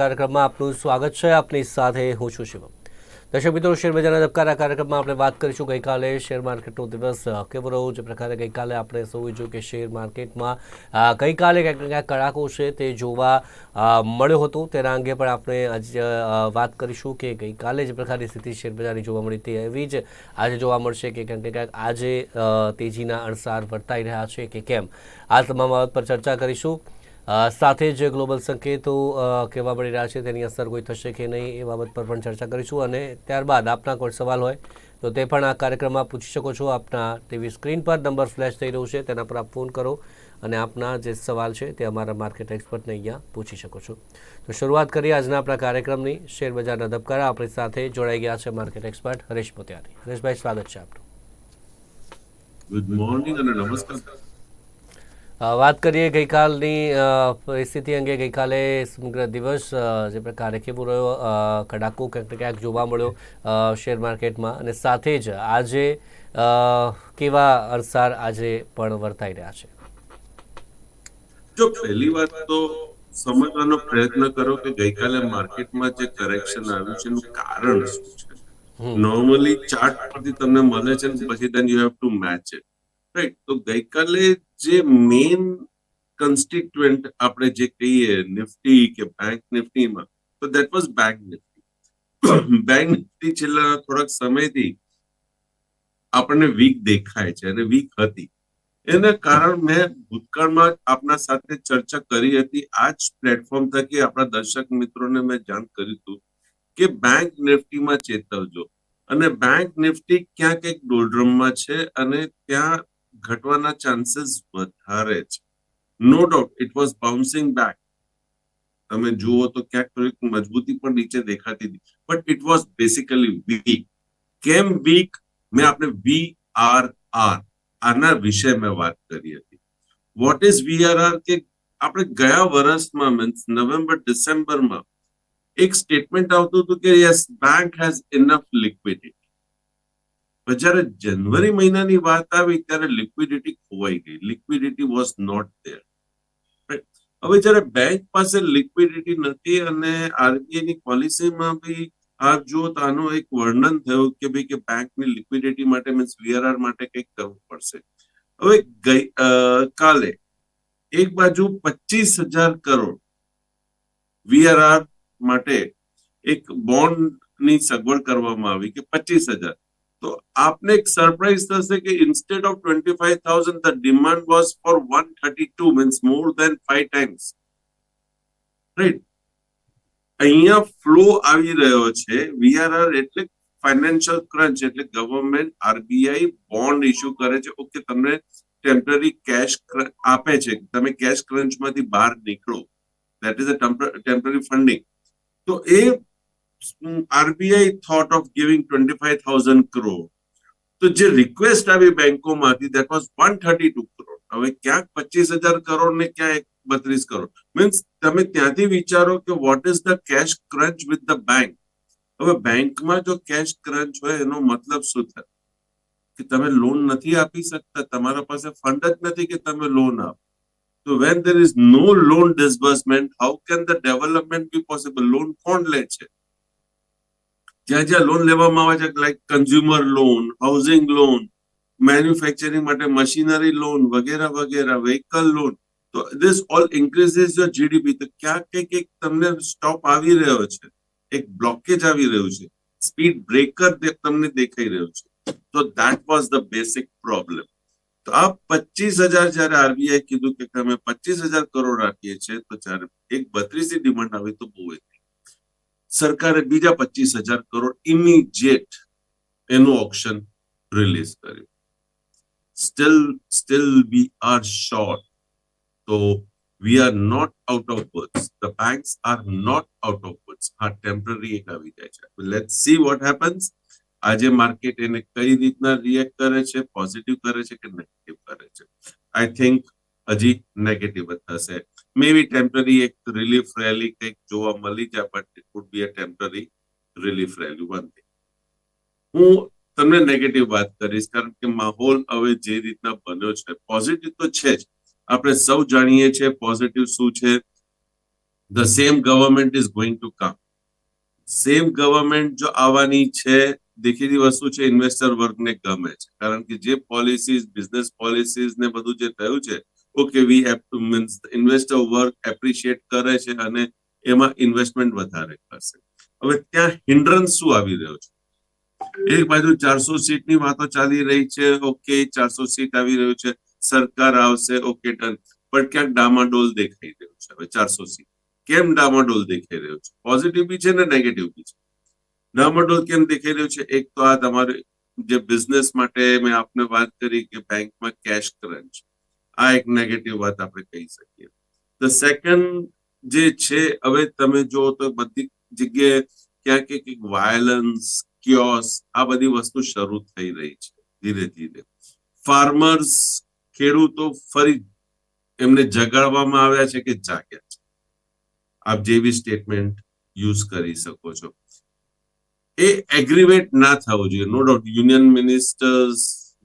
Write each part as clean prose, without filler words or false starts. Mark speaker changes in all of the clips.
Speaker 1: કાર્યક્રમમાં આપનું સ્વાગત છે. આપની સાથે હું છું શિવમ. દર્શક મિત્રો, શેર બજારના ધબકારા કાર્યક્રમમાં આપણે વાત કરીશું ગઈકાલે શેર માર્કેટનો દિવસ કેવો રહ્યો. જે પ્રકારે ગઈકાલે આપણે સૌએ જોયું કે શેર માર્કેટમાં ગઈકાલે ક્યાંક ને ક્યાંક કડાકો છે તે જોવા મળ્યો હતો. તેના અંગે પણ આપણે આજે વાત કરીશું કે ગઈકાલે જે પ્રકારની સ્થિતિ શેર બજારની જોવા મળી તે એવી જ આજે જોવા મળશે કે ક્યાંક ને ક્યાંક આજે તેજીના અણસાર વર્તાઈ રહ્યા છે કે કેમ, આ તમામ બાબત પર ચર્ચા કરીશું. સાથે જ ગ્લોબલ સંકેતો કેવા મળી રહ્યા છે, તેની અસર કોઈ થશે કે નહીં, એ બાબત પર પણ ચર્ચા કરીશું. અને ત્યારબાદ આપના કોઈ સવાલ હોય તો તે પણ આ કાર્યક્રમમાં પૂછી શકો છો. આપના ટીવી સ્ક્રીન પર નંબર ફ્લેશ થઈ રહ્યું છે, તેના પર આપ ફોન કરો અને આપના જે સવાલ છે તે અમારા માર્કેટ એક્સપર્ટને અહીંયા પૂછી શકો છો. તો શરૂઆત કરીએ આજના આપણા કાર્યક્રમની. શેર બજારના ધબકારા આપણી સાથે જોડાઈ ગયા છે માર્કેટ એક્સપર્ટ હરેશ મોતિયારી. હરેશભાઈ, સ્વાગત છે આપનું.
Speaker 2: ગુડ મોર્નિંગ અને નમસ્કાર.
Speaker 1: વાત કરીએ ગઈકાલની પરિસ્થિતિ અંગે. ગઈકાલે સમગ્ર દિવસ જે પ્રકારે કેવો રહ્યો, કડાકો ક્યાંક ને ક્યાંક જોવા મળ્યો શેર માર્કેટમાં, અને સાથે જ આજે કેવા અણસાર આજે પણ વર્તાઈ રહ્યા છે.
Speaker 2: જો પહેલી વાત તો સમજવાનો પ્રયત્ન કરો કે ગઈકાલે માર્કેટમાં જે કરેક્શન આવ્યું છે એનું કારણ શું છે. નોર્મલી ચાર્ટ પરથી તમને મળે છે ને પછી then you have to match it, right. તો ગઈકાલે જે મેઇન કન્સ્ટિટ્યુએન્ટ આપણે જે કહીએ નિફ્ટી કે બેંક નિફ્ટીમાં, તો that was bank Nifty. Bank Nifty છેલ્લા થોડાક સમયથી આપણને વીક દેખાય છે અને વીક હતી. એના કારણ મેં ભૂતકાળમાં આપના સાથે ચર્ચા કરી હતી. આ જ પ્લેટફોર્મ થકી આપણા દર્શક મિત્રોને મેં જાણ કર્યું હતું કે બેંક નિફ્ટીમાં ચેતવજો, અને બેંક નિફ્ટી ક્યાંક એક ડોલડ્રમમાં છે અને ત્યાં ઘટવાના ચાન્સીસ વધારે છે. No doubt it was bouncing back. તમે જુઓ તો ક્યાંક થોડીક મજબૂતી પણ નીચે દેખાતી હતી, but it was basically weak. કેમ વીક? મેં આપણે VRR આના વિશે મેં વાત કરી હતી. What is VRR? કે આપણે ગયા વર્ષમાં મીન્સ નવેમ્બર ડિસેમ્બરમાં એક સ્ટેટમેન્ટ આવતું હતું કે Yes, Bank has enough liquidity. જ્યારે જાન્યુઆરી મહિનાની વાત આવી ત્યારે લિક્વિડિટી ખોવાઈ ગઈ. Liquidity was not there. હવે જ્યારે બેંક પાસે લિક્વિડિટી નથી અને RBI ની પોલિસીમાં બી આપ જુઓ તો આનું એક વર્ણન થયું કે ભાઈ કે બેંકની લિક્વિડિટી માટે મીન્સ VRR માટે કંઈક કરવું પડશે. હવે કાલે એક બાજુ 25,000 કરોડ VRR માટે એક બોન્ડની સગવડ કરવામાં આવી કે 25,000. તો આપને એક સરપ્રાઈઝ થશે કે instead of 25,000 the demand was for 132, means more than 5 times, right. અહીંયા ફ્લો આવી રહ્યો છે. VRR એટલે ફાઇનાન્શિયલ ક્રંચ, એટલે ગવર્મેન્ટ RBI બોન્ડ ઇસ્યુ કરે છે. ઓકે, તમને ટેમ્પરરી કેશ આપે છે, તમે કેશ ક્રંચમાંથી બહાર નીકળો, that is a temporary funding. તો એ RBI thought of giving 25,000 crore. તો જે રિક્વેસ્ટ આવી બેંકોમાંથી દેટ વોઝ 132 કરોડ. હવે ક્યાંક 25,000 કરોડ ને ક્યાંક 32 કરોડ. મીન્સ તમે ત્યાંથી વિચારો કે what is the cash crunch with the bank. હવે બેંકમાં જો કેશ ક્રંચ હોય એનો મતલબ શું થાય? કે તમે લોન નથી આપી શકતા, તમારા પાસે ફંડ જ નથી કે તમે લોન આપો. તો when there is no loan disbursement, how can the development be possible? Loan કોણ લે છે? જ્યાં જ્યાં લોન લેવામાં આવે છે, like consumer loan, housing loan, manufacturing માટે મશીનરી લોન વગેરે વગેરે, વ્હીકલ લોન, તો this all increases your GDP. તો ક્યાંક કંઈક તમને સ્ટોપ આવી રહ્યો છે, એક બ્લોકેજ આવી રહ્યું છે, સ્પીડ બ્રેકર તમને દેખાઈ રહ્યું છે. તો that was the basic problem. તો આ 25,000 જયારે RBI કીધું કે અમે 25,000 કરોડ રાખીએ છીએ, તો જયારે એક 32 ની ડિમાન્ડ આવી તો બહુ હતી. સરકારે બીજા 25,000 કરોડ ઇમિડિયેટ એનું ઓપ્શન રિલીઝ કર્યું. Still we are short. તો we are not out of words. The banks are not out of words. આ ટેમ્પરરી એક આવી જાય છે. Let's see what happens. આજે માર્કેટ એને કઈ રીતના રિએક્ટ કરે છે, પોઝિટિવ કરે છે કે નેગેટિવ કરે છે. આઈ થિંક હજી નેગેટિવ જ થશે. મે બી ટેમ્પરરી એક રિલીફ રેલી કંઈક જોવા મળી જાય, but it would be a temporary relief rally. One thing હું તમને નેગેટિવ વાત કરીશ, કારણ કે માહોલ હવે જે રીતના બન્યો છે, પોઝિટિવ તો છે જ. આપણે સૌ જાણીએ છીએ પોઝિટિવ શું છે. The same government is going to come. Same government જો આવવાની છે, દેખીતી વસ્તુ છે, ઇન્વેસ્ટર વર્ગને ગમે છે, કારણ કે જે પોલિસીઝ, બિઝનેસ પોલિસીઝ ને બધું જે થયું છે, okay, we have to means investor વર્ગ એપ્રિશિએટ કરે છે અને એમાં ઇન્વેસ્ટમેન્ટ વધારે કરશે. હવે ત્યાં હિન્ડ્રન્સ શું આવી રહ્યો છે? એક બાજુ 400 સીટની વાતો ચાલી રહી છે, ઓકે, 400 સીટ આવી રહ્યું છે, સરકાર આવશે, ઓકે, ડન. પણ ક્યાંક ડામાડોલ દેખાઈ રહ્યું છે. હવે 400 સીટ કેમ ડામાડોલ દેખાઈ રહ્યું છે? પોઝિટિવ બી છે ને નેગેટિવ બી છે. ડામાડોલ કેમ દેખાઈ રહ્યું છે? એક તો આ તમારે જે બિઝનેસ માટે મેં આપને વાત કરી કે બેંકમાં કેશ ક્રંચ, આ એક નેગેટિવ વાત આપણે કહી શકીએ. ધ સેકન્ડ જે છે, હવે તમે જો તો બધી જગ્યાએ ક્યાંક એક વાયલન્સ, ક્યોસ, આ બધી વસ્તુ શરૂ થઈ રહી છે ધીરે ધીરે. ફાર્મર્સ, ખેડૂતો ફરી એમને જગાડવામાં આવ્યા છે કે જાગ્યા છે? આપ જેવી સ્ટેટમેન્ટ યુઝ કરી શકો છો. એ એગ્રીવેટ ના થવું જોઈએ. નો ડાઉટ યુનિયન મિનિસ્ટર્સ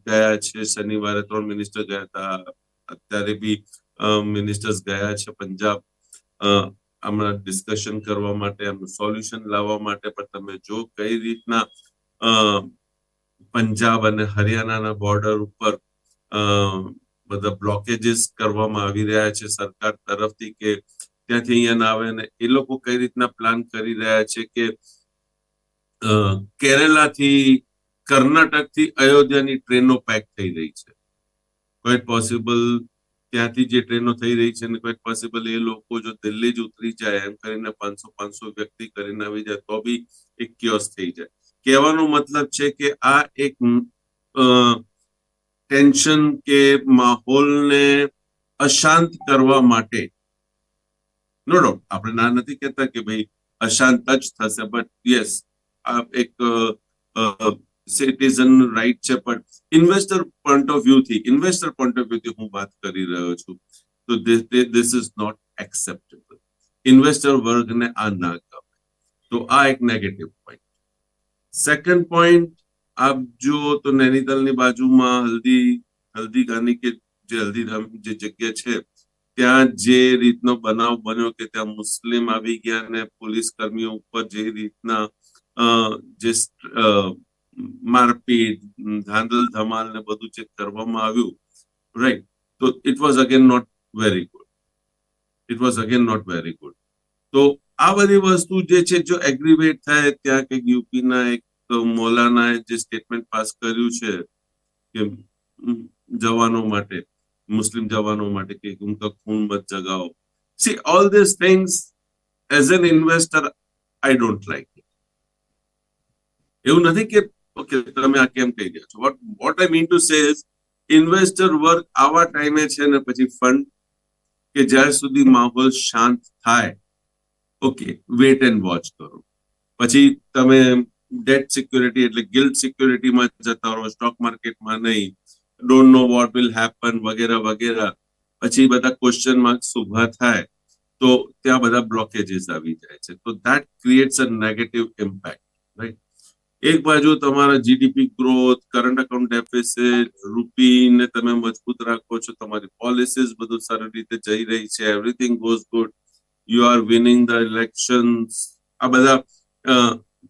Speaker 2: ગયા છે, શનિવારે 3 મિનિસ્ટર ગયા હતા, અત્યારે બી મિનિસ્ટર્સ ગયા છે પંજાબ હમણાં ડિસ્કશન કરવા માટે, એમનું સોલ્યુશન લાવવા માટે. પણ તમે જો કઈ રીતના પંજાબ અને હરિયાણાના બોર્ડર ઉપર બધા બ્લોકેજીસ કરવામાં આવી રહ્યા છે સરકાર તરફથી કે ત્યાંથી અહીંયા ના આવે, અને એ લોકો કઈ રીતના પ્લાન કરી રહ્યા છે કે કેરેલાથી, કર્ણાટકથી અયોધ્યાની ટ્રેનો પેક થઈ રહી છે. ક્વાઇટ પોસિબલ ત્યાંથી જે ટ્રેનો થઈ રહી છે ને ક્વાઇટ પોસિબલ એ લોકો જો દિલ્હી જ ઉતરી જાય એમ કરીને 500 વ્યક્તિ કરીને આવી જાય તો બી એક કિયોસ થઈ જાય. કહેવાનો મતલબ છે કે આ એક ટેન્શન કે માહોલને અશાંત કરવા માટે, નો ડાઉટ આપણે ના નથી કહેતા કે ભાઈ અશાંત જ થશે, બટ યસ, આ એક સિટીઝન રાઈટ છે. પણ ઇન્વેસ્ટર પોઈન્ટ ઓફ વ્યૂથી હું વાત કરી રહ્યો છું, તો this is not acceptable. Investor વર્ગને આ ના ગમે, તો આ એક નેગેટિવ પોઈન્ટ. સેકન્ડ પોઈન્ટ, આપ જુઓ તો નૈનીતાલની બાજુમાં હલ્દીઘાની કે જે હલ્દીરામ જે જગ્યા છે, ત્યાં જે રીતનો બનાવ બન્યો કે ત્યાં મુસ્લિમ આવી ગયા અને પોલીસ કર્મીઓ ઉપર જે રીતના જે મારપીટ, ધાંધલ ધમાલ ને બધું જે કરવામાં આવ્યું, રાઈટ, તો it was again not very good. તો આ બધી વસ્તુ જે છે, જો એગ્રીવેટ થાય, ત્યાં કંઈક યુપીના એક મૌલાનાએ જે સ્ટેટમેન્ટ પાસ કર્યું છે કે જવાનો માટે, મુસ્લિમ જવાનો માટે કે ઉનકા ખૂન મત જગાઓ. See all this things as an investor I don't like. એવું નથી કે ઓકે તમે આ કેમ કહી રહ્યા છો. What I mean to say is investor વર્ગ આવા ટાઈમે છે ને પછી ફંડ કે જ્યાર સુધી માહોલ શાંત થાય, ઓકે, વેટ એન્ડ વોચ કરો. પછી તમે ડેટ સિક્યોરિટી એટલે ગિલ્ડ સિક્યોરિટીમાં જતા રહો, સ્ટોક માર્કેટમાં નહીં. Don't know what will happen વગેરે વગેરે. પછી બધા ક્વેશ્ચન માર્ક્સ ઉભા થાય તો ત્યાં બધા બ્લોકેજીસ આવી જાય છે. તો that creates a negative impact, right. એક બાજુ તમારા GDP growth, current account deficit, રૂપીને તમે મજબૂત રાખો છો, તમારી પોલિસીઝ બધું સારી રીતે જઈ રહી છે, everything goes good, you are winning the elections, આ બધા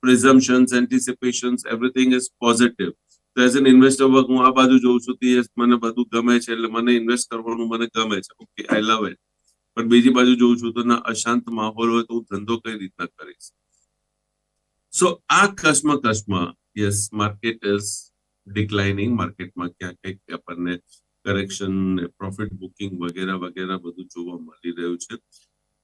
Speaker 2: પ્રિઝમ્પશન્સ, એન્ટિસિપેશન્સ, એવરીથિંગ ઇઝ પોઝિટિવ. તો એઝ એન ઇન્વેસ્ટર વર્ક હું આ બાજુ જોઉં છું કે મને બધું ગમે છે, એટલે મને ઇન્વેસ્ટ કરવાનું મને ગમે છે, ઓકે, આઈ લવ ઇટ. પણ બીજી બાજુ જોઉં છું તો ના અશાંત માહોલ હોય તો હું ધંધો કઈ રીતના કરીશ. સો આ કશ્મકશમાં યસ, માર્કેટ ઇઝ ડિક્લાઇનિંગ. માર્કેટમાં ક્યાંક કંઈક આપણને કરેક્શન, પ્રોફિટ બુકિંગ વગેરે વગેરે બધું જોવા મળી રહ્યું છે.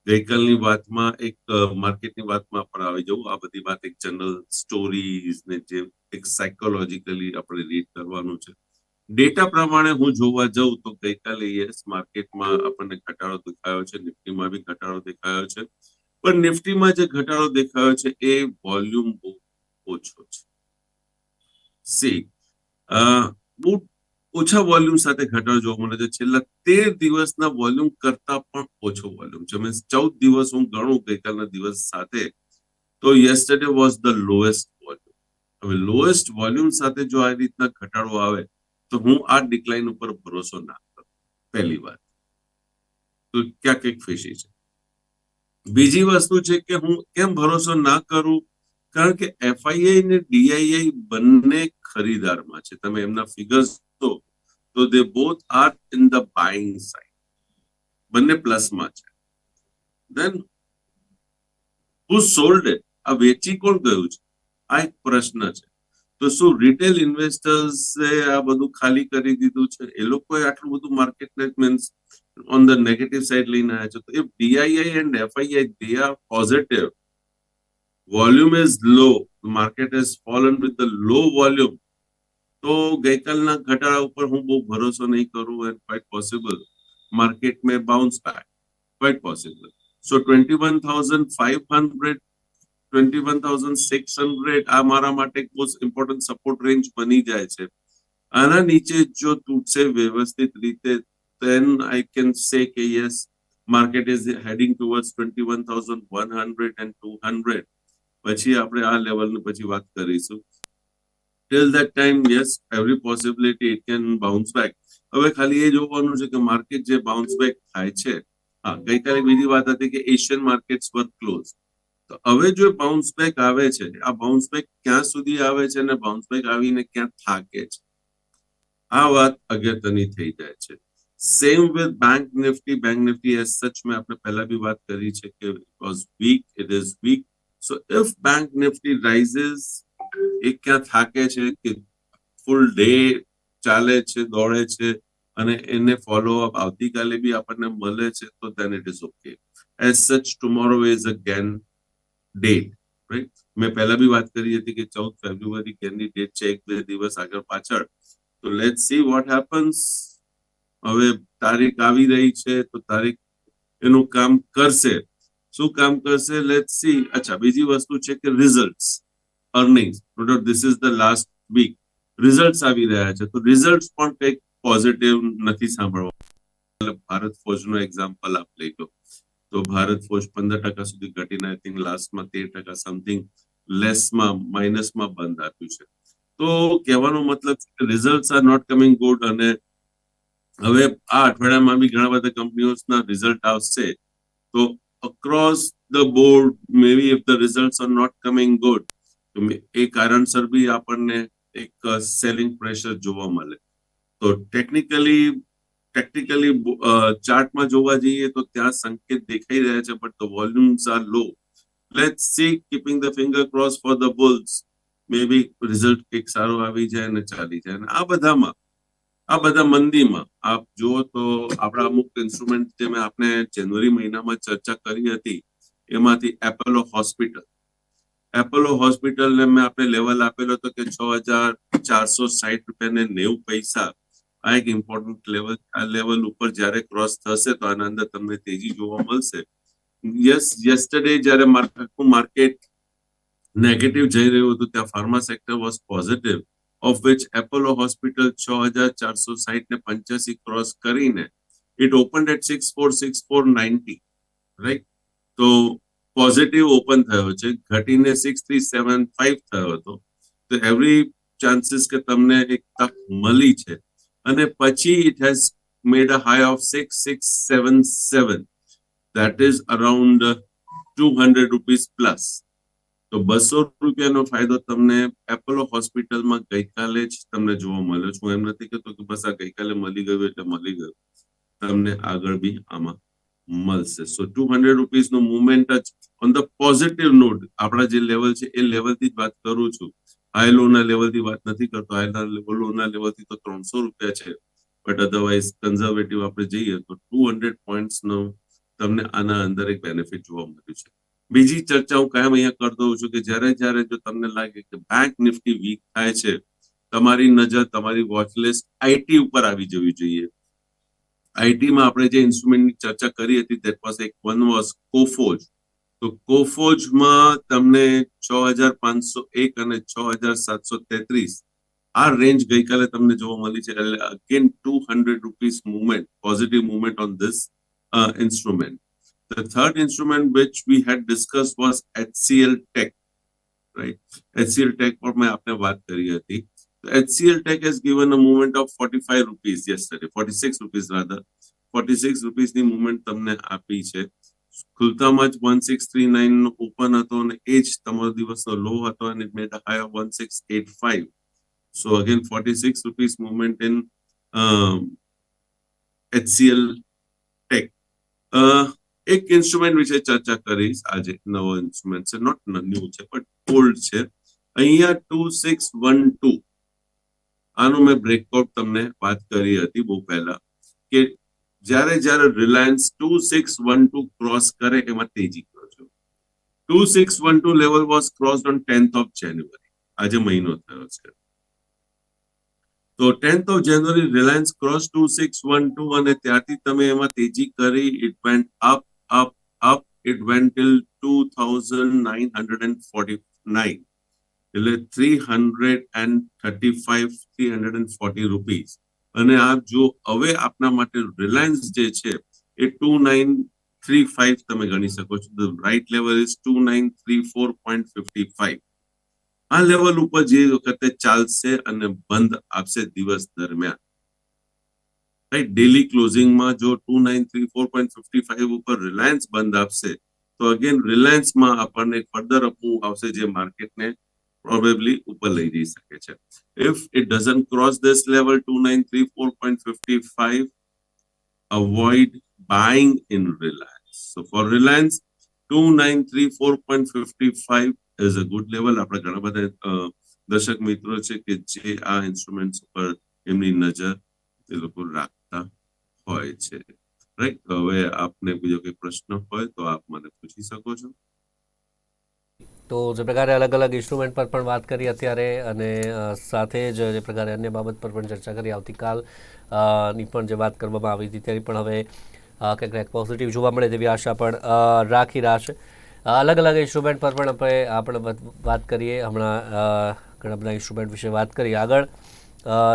Speaker 2: ગઈકાલની વાતમાં એક માર્કેટની વાતમાં આપણે આવી જવું. આ બધી વાત એક જનરલ સ્ટોરીઝ ને જે એક સાયકોલોજીકલી આપણે રીડ કરવાનું છે. ડેટા પ્રમાણે હું જોવા જાઉં તો ગઈકાલે યસ, માર્કેટમાં આપણને ઘટાડો દેખાયો છે, નિફ્ટીમાં બી ઘટાડો દેખાયો છે. પણ નિફ્ટીમાં જે ઘટાડો દેખાયો છે એ વોલ્યુમ બહુ ઓછો છે. સી બહુ ઓછા વોલ્યુમ સાથે ઘટાડો જોવા મળે છે. છેલ્લા 13 દિવસના વોલ્યુમ કરતા પણ ઓછો વોલ્યુમ છે. મીન્સ 14 દિવસ હું ગણું ગઈકાલના દિવસ સાથે, તો yesterday was the lowest volume. હવે લોએસ્ટ વોલ્યુમ સાથે જો આ રીતના ઘટાડો આવે તો હું આ ડિક્લાઇન ઉપર ભરોસો ના કરું. પહેલી વાત તો ક્યાં કંઈક ફેશી છે. બીજી વસ્તુ છે કે હું કેમ ભરોસો ના કરું, કારણ કે એફઆઈઆઈ ને ડીઆઈઆઈ બંને ખરીદારમાં છે. તમે એમના ફિગર્સ તો દે both are in the buying side, બંને પ્લસમાં છે. દેન હુ સોલ્ડ ઇટ, આ વેચી કોણ ગયું છે, આ એક પ્રશ્ન છે. તો શું રિટેલ ઇન્વેસ્ટર્સ આ બધું ખાલી કરી દીધું છે? એ લોકોએ આટલું બધું માર્કેટને means on the negative side લઈને આવ્યા છે. તો if DII and FII they are positive, volume is low, market has fallen with the low volume, તો ગઈકાલના ઘટાડા ઉપર હું બહુ ભરોસો નહીં કરું. એન્ડ ક્વાઇટ પોસિબલ માર્કેટ में bounce back, quite possible. So 21,500, 21,600 આ મારા માટે એક બહુ ઇમ્પોર્ટન્ટ સપોર્ટ રેન્જ બની જાય છે. આના નીચે જો તૂટશે વ્યવસ્થિત રીતે, then I can say કે yes, market is heading towards 21,100 and 200. પછી આપણે આ લેવલની પછી વાત કરીશું. till that time, yes, every possibility it can bounce back. હવે ખાલી એ જોવાનું છે કે માર્કેટ જે બાઉન્સ બેક થાય છે. હા, ગઈકાલે બીજી વાત હતી કે એશિયન માર્કેટ્સ વર ક્લોઝ. તો હવે જો બાઉન્સ બેક આવે છે, આ બાઉન્સ બેક ક્યાં સુધી આવે છે અને બાઉન્સ બેક આવીને ક્યાં થાકે છે, આ વાત અગત્યની થઈ જાય છે. Same with bank Nifty as such મેં આપણે પહેલા બી વાત કરી છે કે it was weak, it is weak. So if bank Nifty rises, એ ક્યાં થાકે છે કે ફૂલ ડે ચાલે છે, દોડે છે અને એને ફોલો અપ આવતીકાલે બી આપણને મળે છે, તો then it is okay. As such tomorrow is a gain date, right. મેં પહેલા બી વાત કરી હતી કે 14 ફેબ્રુઆરી ગેનની ડેટ છે, એક બે દિવસ આગળ પાછળ. તો લેટ્સ સી વોટ હેપન્સ. હવે તારીખ આવી રહી છે, તો તારીખ એનું કામ કરશે. શું કામ કરશે, લેટ્સ સી. અચ્છા, બીજી વસ્તુ છે કે results, earnings. This is the last week, results આવી રહ્યા છે. તો રિઝલ્ટ્સ પણ કંઈક પોઝિટિવ નથી સાંભળવા. ભારત ફોજનો એક્ઝામ્પલ આપ લઈ લો, તો ભારત ફોજ 15% સુધી ઘટીને આઈ થિંક લાસ્ટમાં 13% સમથિંગ લેસમાં, માઇનસમાં બંધ આપ્યું છે. તો કહેવાનો મતલબ છે કે results are not coming good. અને હવે આ અઠવાડિયામાં બી ઘણા બધા કંપનીઓના રિઝલ્ટ આવશે. તો across the board maybe if the results are not coming good, તો એ કારણસર બી આપણને એક સેલિંગ પ્રેશર જોવા મળે. તો ટેકનિકલી ચાર્ટમાં જોવા જઈએ તો ત્યાં સંકેત દેખાઈ રહ્યા છે, but the volumes are low. Let's see, keeping the finger cross for the bulls. Maybe result એક સારો આવી જાય અને ચાલી જાય. અને આ બધા મંદીમાં આપ જુઓ તો આપણા અમુક ઇન્સ્ટ્રુમેન્ટ જે મેં આપણે જાન્યુઆરી મહિનામાં ચર્ચા કરી હતી, એમાંથી એપોલો હોસ્પિટલને મેં આપણે લેવલ આપેલો હતો કે 6,460 ને 90 આ એક ઇમ્પોર્ટન્ટ લેવલ. આ લેવલ ઉપર જ્યારે ક્રોસ થશે તો આના અંદર તમને તેજી જોવા મળશે. યસ, યસ્ટરડે જ્યારે માર્કેટ નેગેટિવ જઈ રહ્યું હતું, ત્યાં pharma sector was positive, of which Apollo hospital 6,460 ને 85 ક્રોસ કરીને ઇટ ઓપન એટ 6,464.90, રાઈટ. તો પોઝિટિવ ઓપન થયો છે, ઘટીને 6,375 થયો હતો. તો એવરી ચાન્સીસ કે તમને એક તક મળી છે. અને પછી it has made a high of 6,677, that is around 200 rupees plus. તો 200 રૂપિયાનો ફાયદો તમને એપોલો હોસ્પિટલમાં ગઈકાલે જ તમને જોવા મળ્યો છે. હું એમ નથી કહેતો કે બસ આ ગઈકાલે મળી ગયું એટલે મળી ગયું, તમને આગળ બી આમાં મળશે. સો 200 રૂપીસનો મુવમેન્ટ જ ઓન ધ પોઝિટિવ નોટ. આપણા જે લેવલ છે એ લેવલથી જ વાત કરું છું, હાઈ લો ના લેવલથી વાત નથી કરતો. હાઈ લો ના લેવલથી તો 300 રૂપિયા છે, બટ અધરવાઇઝ કન્ઝર્વેટિવ આપણે જઈએ તો 200 પોઈન્ટ્સનો તમને આના અંદર એક બેનિફિટ જોવા મળ્યું છે. બીજી ચર્ચા હું કાયમ અહીંયા કરતો હોઉં છું કે જ્યારે જો તમને લાગે કે બેંક નિફ્ટી વીક થાય છે, તમારી નજર, તમારી વોચલિસ્ટ આઈટી ઉપર આવી જવી જોઈએ. આઈટીમાં આપણે જે ઇન્સ્ટ્રુમેન્ટની ચર્ચા કરી હતી, ધેટ વોઝ વન વોઝ કોફોજ. તો કોફોજમાં તમને 6,501 અને 6,733 આ રેન્જ ગઈકાલે તમને જોવા મળી છે. એટલે again 200 rupees movement, positive movement on this instrument. The third instrument which we had discussed was HCL Tech, right? HCL Tech પર મેં આપને વાત કરી હતી. HCL Tech has given a movement of 45 rupees yesterday, 46 rupees rather. 46 રૂપીસની movement તમને આપી છે. ખુલતામાં જ 1639 નો ઓપન હતો અને એ જ તમારો દિવસનો લો હતો અને it made a high of 1685. So again 46 rupees movement in HCL Tech. એક ઇન્સ્ટ્રુમેન્ટ વિશે ચર્ચા કરીશ આજે. નવો ઇન્સ્ટ્રુમેન્ટ છે, નોટ ન્યુ છે બટ ઓલ્ડ છે. અહીંયા 2612 આનું મેં બ્રેકઆઉટ તમને વાત કરી હતી બહુ પહેલા કે જ્યારે રિલાયન્સ 2612 ક્રોસ કરે એમાં તેજી કરજો. 2612 level was crossed on 10th of January. આજે મહિનો થયો છે. તો 10th of January Reliance cross 2612 અને ત્યારથી તમે એમાં તેજી કરી. It went up up up it went till 2949, એટલે 335 340 રૂપીસ. અને આપ જો હવે આપના માટે રિલાયન્સ જે છે એ 2935 તમે ગણી શકો છો. The right level is 2934.55. આ લેવલ ઉપર જે વખતે ચાલશે અને બંધ આપશે દિવસ દરમિયાન, રાઈટ, ડેલી ક્લોઝિંગમાં જો 2934.55 ઉપર રિલાયન્સ બંધ આપશે તો અગેન રિલાયન્સમાં આપણને ફર્ધર અપમૂવ આવશે જે માર્કેટને પ્રોબેબલી ઉપર લઈ જઈ શકે છે. If it doesn't cross this level 2934.55, avoid buying in Reliance. So for Reliance 2934.55 is a good level. આપણા ઘણા બધા દર્શક મિત્રો છે કે જે આ ઇન્સ્ટ્રુમેન્ટ્સ ઉપર એમની નજર એ લોકો રાખતા હોય છે, રાઈટ. હવે આપને બીજો કોઈ પ્રશ્ન હોય તો આપ મને પૂછી શકો છો.
Speaker 1: તો જે પ્રકારે અલગ અલગ ઇન્સ્ટ્રુમેન્ટ પર પણ વાત કરી અત્યારે અને સાથે જ જે પ્રકારે અન્ય બાબત પર પણ ચર્ચા કરી, આવતીકાલ ની પણ જે વાત કરવામાં આવી હતી તેની પણ હવે ક્યાંક પોઝિટિવ જોવા મળે તેવી આશા પણ રાખી રહ્યા છે. અલગ અલગ ઇન્સ્ટ્રુમેન્ટ પર પણ આપણે વાત કરીએ. હમણાં ઘણા બધા ઇન્સ્ટ્રુમેન્ટ વિશે વાત કરી. આગળ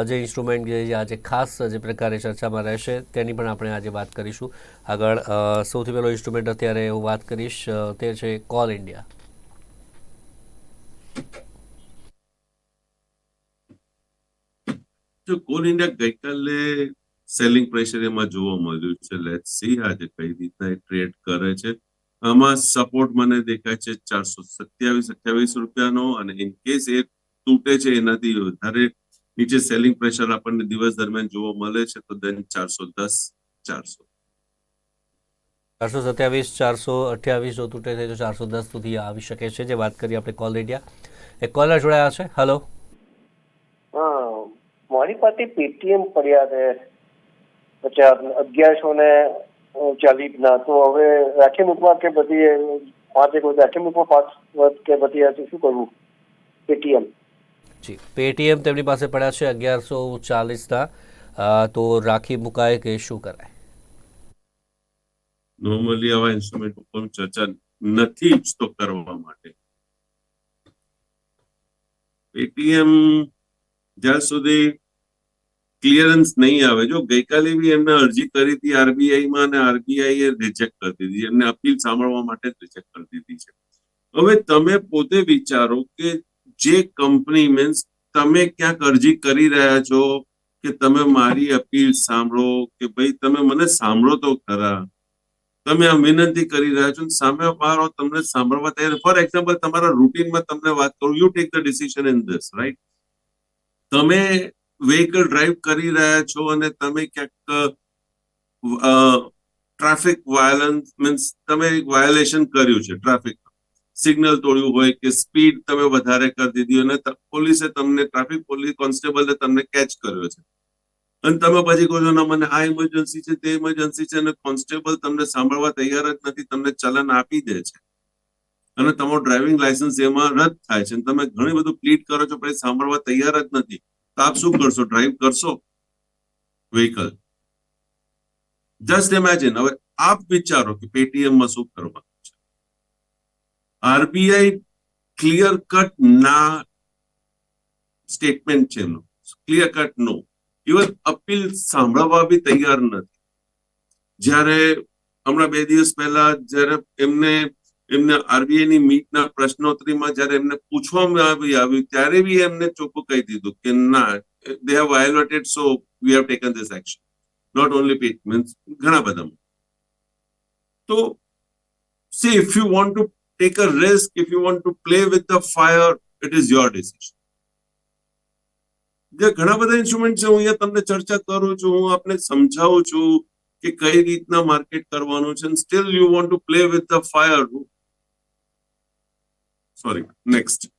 Speaker 1: જે ઇન્સ્ટ્રુમેન્ટ જે આજે ખાસ જે પ્રકારે ચર્ચામાં રહેશે તેની પણ આપણે આજે વાત કરીશું. આગળ સૌથી પહેલો ઇન્સ્ટ્રુમેન્ટ અત્યારે હું વાત કરીશ તે છે કોલ ઇન્ડિયા.
Speaker 2: જો કોલ ઇન્ડિયા ગઈકાલે સેલિંગ પ્રેશર એમાં જોવા મળ્યું છે. લેટ્સ સી આજે કઈ રીતના એ ટ્રેડ કરે છે. આમાં સપોર્ટ મને દેખાય છે 427-28 રૂપિયાનો, અને ઇન કેસ એ તૂટે છે એનાથી વધારે નીચે સેલિંગ પ્રેશર આપણને દિવસ દરમિયાન જોવા મળે છે તો દેન 410-400.
Speaker 1: 427-428 જો તૂટે છે તો 410 સુધી આવી શકે છે. જે વાત કરીએ આપણે કોલ ઇન્ડિયા, એક કોલર જોડાયા છે. હેલો.
Speaker 3: મારી પાસે પેટીએમ પડ્યા છે 1140 ના, તો હવે રાખી મૂકવા કે પછી 5 એક રાખી મૂકવા 5 કે પછી શું કરવું? પેટીએમ
Speaker 1: જી, પેટીએમ તેમની પાસે પડ્યા છે 1140 ના, તો રાખી મુકાય કે શું કરાય?
Speaker 2: નોર્મલી આવા ઇન્સ્ટ્રુમેન્ટ ઉપર ચર્ચા નથી ઈચ્છતો કરવા માટે. પેટીએમ જ્યાં સુધી ક્લિયરન્સ નહીં આવે, જો ગઈકાલે બી એમને અરજી કરી હતી આરબીઆઈમાં અને આરબીઆઈ એ રિજેક્ટ કરી દીધી. એમને અપીલ સાંભળવા માટે જ રિજેક્ટ કરી દીધી છે. હવે તમે પોતે વિચારો કે જે કંપની મીન્સ તમે ક્યાંક અરજી કરી રહ્યા છો કે તમે મારી અપીલ સાંભળો, કે ભાઈ તમે મને સાંભળો તો ખરા, તમે આ વિનંતી કરી રહ્યા છો, સામે વાળો તમને સાંભળવા તૈયાર. ફોર એક્ઝામ્પલ તમારા રૂટીનમાં તમને વાત કરું, you take the decision in this, right. તમે વ્હીકલ ડ્રાઈવ કરી રહ્યા છો અને તમે ક્યાંક ટ્રાફિક વાયોલન્સ મીન્સ તમે વાયોલેશન કર્યું છે, ટ્રાફિક સિગ્નલ તોડ્યું હોય કે સ્પીડ તમે વધારે કરી દીધી અને પોલીસે તમને, ટ્રાફિક પોલીસ કોન્સ્ટેબલે તમને કેચ કર્યો છે અને તમે પછી કહો છો ના મને આ ઇમરજન્સી છે તે ઇમરજન્સી છે, અને કોન્સ્ટેબલ તમને સાંભળવા તૈયાર જ નથી, તમને ચલન આપી દે છે અને તમારું ડ્રાઇવિંગ લાયસન્સ એમાં રદ થાય છે. તમે ઘણી બધું પ્લીડ કરો છો પછી સાંભળવા તૈયાર જ નથી, તો આપ શું કરશો? ડ્રાઈવ કરશો વ્હીકલ? Just imagine. હવે આપ વિચારો કે પેટીએમમાં શું કરવાનું છે. આરબીઆઈ ક્લિયર કટ ના સ્ટેટમેન્ટ છે એમનું, ક્લિયર કટ નો. ઇવન અપીલ સાંભળવા બી તૈયાર નથી. જ્યારે હમણાં 2 દિવસ પહેલા જ્યારે એમને આરબીઆઈ ની મીટના પ્રશ્નોત્તરીમાં જ્યારે એમને પૂછવામાં આવ્યું ત્યારે બી એમને ચોખ્ખું કહી દીધું કે ના, they have violated, so we have taken this action. Not only પીટ મીન્સ ઘણા બધા. તો See, if you want to take a risk, if you want to play with the fire, it is your decision. જે ઘણા બધા instrument છે હું અહીંયા તમને ચર્ચા કરું છું, હું આપને સમજાવું છું કે કઈ રીતના માર્કેટ કરવાનું છે, still you want to play with the fire. Sorry, next.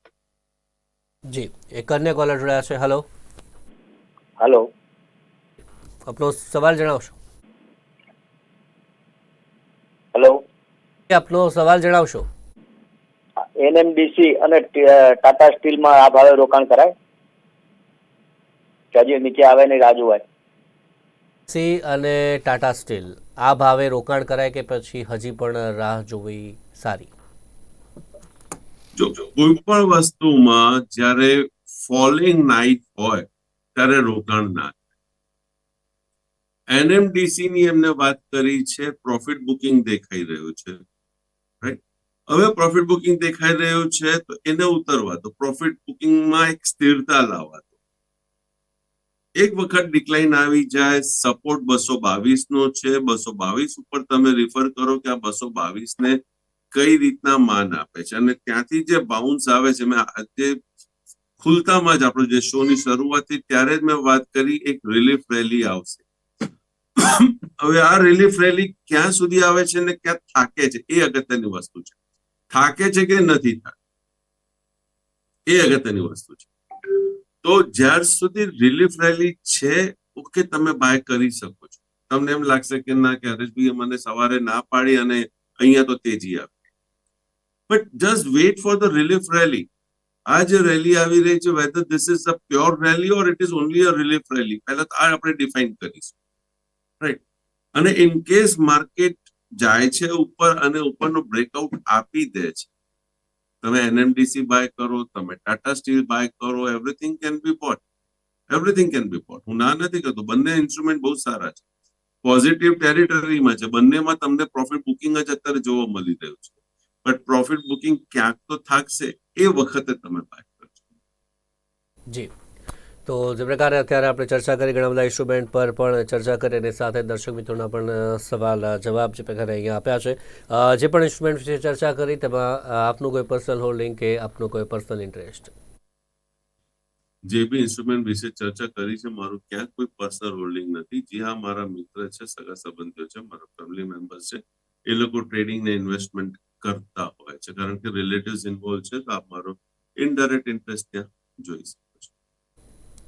Speaker 1: જી, એક અન્ય કોલર જોડાયા છે. હેલો,
Speaker 3: હેલો,
Speaker 1: આપનો સવાલ જણાવશો.
Speaker 3: હેલો.
Speaker 1: આપનો સવાલ જણાવશો.
Speaker 3: એનએમડીસી અને ટાટા સ્ટીલમાં આ ભાવે રોકાણ કરાય કે હજી નીચે આવે ને રાહ જોવાય?
Speaker 1: સી અને ટાટા સ્ટીલ આ ભાવે રોકાણ કરાય કે પછી હજી પણ રાહ જોવી સારી?
Speaker 2: જો કોઈ પણ વસ્તુમાં જ્યારે ફોલિંગ નાઇટ હોય ત્યારે રોકાણ ના. એનએમડીસી ની એમને વાત કરી છે, પ્રોફિટ બુકિંગ દેખાઈ રહ્યું છે, રાઈટ? હવે પ્રોફિટ બુકિંગ દેખાઈ રહ્યું છે તો એને ઉતરવા દો, પ્રોફિટ બુકિંગમાં એક સ્થિરતા લાવવા દો. એક વખત ડિક્લાઇન આવી જાય, સપોર્ટ 222 નો છે, 222 ઉપર તમે રિફર કરો કે આ 222 ને કઈ રીતના માન આપે છે, અને ત્યાંથી જે બાઉન્સ આવે છે, મેં આજે ખુલતામાં જ આપણો જે શો ની શરૂઆત થઈ ત્યારે જ મેં વાત કરી, એક રિલીફ રેલી આવશે. હવે આ રિલીફ રેલી ક્યાં સુધી આવે છે ને ક્યાં થાકે છે એ અગત્યની વસ્તુ છે. થાકે છે કે નથી થાક એ અગત્યની વસ્તુ છે. તો જ્યાર સુધી રિલીફ રેલી છે, ઓકે, તમે બાય કરી શકો છો. તમને એમ લાગશે કે ના, કે હરેશભાઈએ મને સવારે ના પાડી અને અહીંયા તો તેજી આવી, but just wait for the relief rally. આ જે રેલી આવી રહી છે, whether this is a pure rally or it is only a relief rally, પહેલા તો આ આપણે ડિફાઇન કરીશું, રાઈટ? અને ઇન કેસ માર્કેટ જાય છે ઉપર અને ઉપરનો બ્રેકઆઉટ આપી દે છે, તમે એનએમડીસી બાય કરો, તમે ટાટા સ્ટીલ બાય કરો, everything can be boat, everything can be boat. હું ના નથી કરતો, બંને ઇન્સ્ટ્રુમેન્ટ બહુ સારા છે, પોઝિટિવ ટેરિટરીમાં છે, બંનેમાં તમને પ્રોફિટ બુકિંગ જ અત્યારે જોવા મળી રહ્યું છે, બટ પ્રોફિટ બુકિંગ ક્યાંક તો થાકશે, એ વખતે તમે બાય કરજો.
Speaker 1: જી, તો જે પ્રકારે અત્યારે આપણે ચર્ચા કરી, ઘણા બધા ઇન્સ્ટ્રુમેન્ટ પર પણ ચર્ચા કરી, અને સાથે દર્શક મિત્રોના પણ સવાલ જવાબ જે પ્રકારે અહીંયા આપ્યા છે. જે પણ ઇન્સ્ટ્રુમેન્ટ વિશે ચર્ચા કરી તેમાં આપનું કોઈ પર્સનલ હોલ્ડિંગ કે આપનું કોઈ પર્સનલ ઇન્ટરેસ્ટ?
Speaker 2: જે બી ઇન્સ્ટ્રુમેન્ટ વિશે ચર્ચા કરી છે, મારું ક્યાંક કોઈ પર્સનલ હોલ્ડિંગ નથી. જી હા, મારા મિત્ર છે, સગા સંબંધીઓ છે, મારા ફેમિલી મેમ્બર્સ છે, એ લોકો ટ્રેડિંગ ને ઇન્વેસ્ટમેન્ટ કરતા હોય છે, કારણ કે રિલેટિવ્સ ઇન્વોલ્વ છે, તો આપ મારો ઇનડાયરેક્ટ ઇન્ટરેસ્ટ ત્યાં જોઈ શકો છો.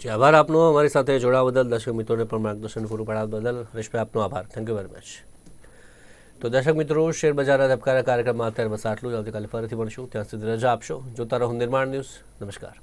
Speaker 1: જી, આભાર આપનો અમારી સાથે જોડાવા બદલ, દર્શક મિત્રોને પણ માર્ગદર્શન પૂરું પાડવા બદલ હરેશભાઈ આપનો આભાર. Thank you very much. તો દર્શક મિત્રો, શેર બજારના ધબકારા કાર્યક્રમમાં અત્યારે બસ આટલું જ. આવતીકાલે ફરીથી મળશું, ત્યાં સુધી રજા આપશો. જોતા રહો નિર્માણ ન્યૂઝ. નમસ્કાર.